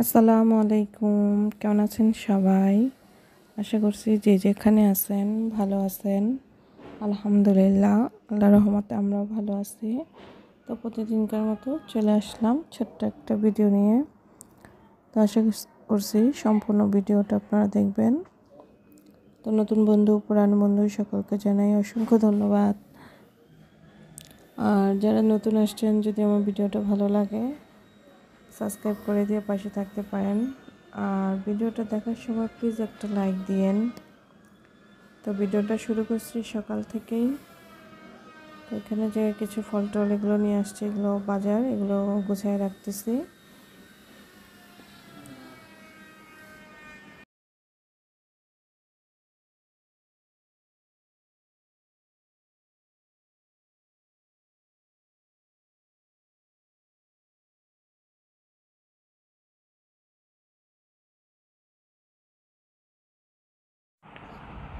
আসসালামু আলাইকুম। কেমন আছেন সবাই? আশা করছি যে যেখানে আছেন ভালো আছেন। আলহামদুলিল্লাহ, আল্লাহর রহমতে আমরাও ভালো আছি। তো প্রতিদিনকার মতো চলে আসলাম ছোট্ট একটা ভিডিও নিয়ে। তো আশা করছি সম্পূর্ণ ভিডিওটা আপনারা দেখবেন। তো নতুন বন্ধু পুরানো বন্ধু সকলকে জানাই অসংখ্য ধন্যবাদ। আর যারা নতুন আসছেন, যদি আমার ভিডিওটা ভালো লাগে সাবস্ক্রাইব করে দিয়ে পাশে থাকতে পারেন। আর ভিডিওটা দেখার সময় প্লিজ একটা লাইক দিয়েন। তো ভিডিওটা শুরু করছি সকাল থেকেই। তো এখানে যে কিছু ফল টল এগুলো নিয়ে আসছে, এগুলো বাজার, এগুলো গুছিয়ে রাখতেছি।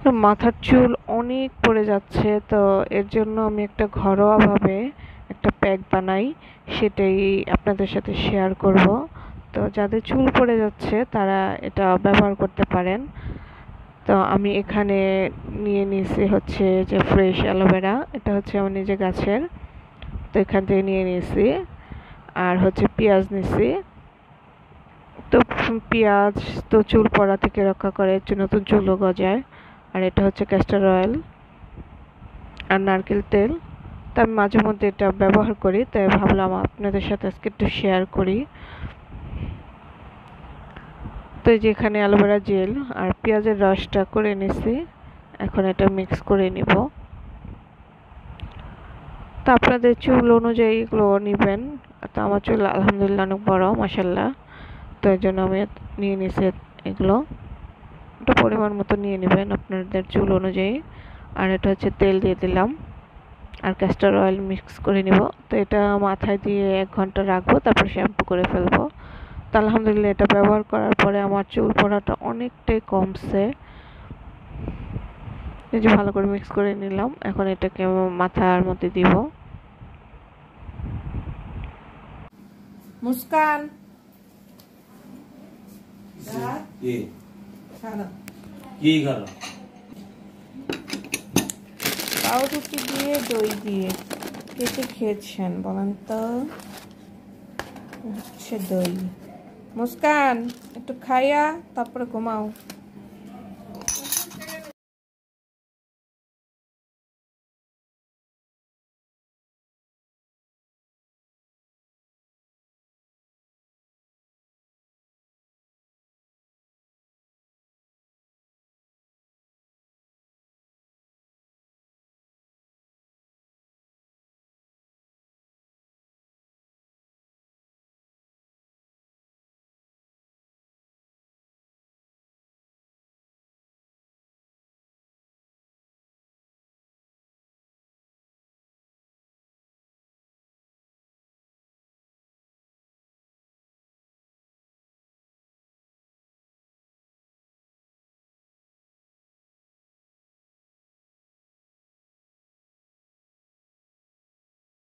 তো মাথার চুল অনেক পড়ে যাচ্ছে, তো এর জন্য আমি একটা ঘরোয়াভাবে একটা প্যাক বানাই, সেটাই আপনাদের সাথে শেয়ার করব। তো যাদের চুল পড়ে যাচ্ছে তারা এটা ব্যবহার করতে পারেন। তো আমি এখানে নিয়ে নিয়েছি হচ্ছে যে ফ্রেশ অ্যালোভেরা, এটা হচ্ছে আমার নিজে গাছের। তো এখান থেকে নিয়ে নিয়েছি। আর হচ্ছে পেঁয়াজ নিয়েছি। তো পেঁয়াজ তো চুল পড়া থেকে রক্ষা করে, নতুন চুলও গজায়। আর এটা হচ্ছে ক্যাস্টর অয়েল আর নারকেল তেল। তো আমি মাঝে মধ্যে এটা ব্যবহার করি, তাই ভাবলাম আপনাদের সাথে আজকে একটু শেয়ার করি। তো এই যে এখানে অ্যালোভেরা জেল আর পেঁয়াজের রসটা করে নিছি, এখন এটা মিক্স করে নিব। তো আপনাদের চুল অনুযায়ী এগুলো নেবেন। তো আমার চুল আলহামদুলিল্লাহ অনেক বড়, মাশাল্লাহ। তো এর জন্য আমি নিয়ে নিছি এগুলো। এটা পরিমাণ মতো নিয়ে নেবেন আপনাদের চুল অনুযায়ী। আর এটা হচ্ছে তেল দিয়ে দিলাম আর ক্যাস্টর অয়েল মিক্স করে নিব। তো এটা মাথায় দিয়ে 1 ঘন্টা রাখবো, তারপর শ্যাম্পু করে ফেলবো। তো আলহামদুলিল্লাহ এটা ব্যবহার করার পরে আমার চুল পড়াটা অনেকটাই কমছে। এই যে ভালো করে মিক্স করে নিলাম, এখন এটাকে মাথার মধ্যে দিব। মুস্কান পাউরুটি দিয়ে দই দিয়ে কেটে খেয়েছেন বলেন তো? হচ্ছে দই। মুস্কান একটু খাইয়া তারপরে ঘুমাও।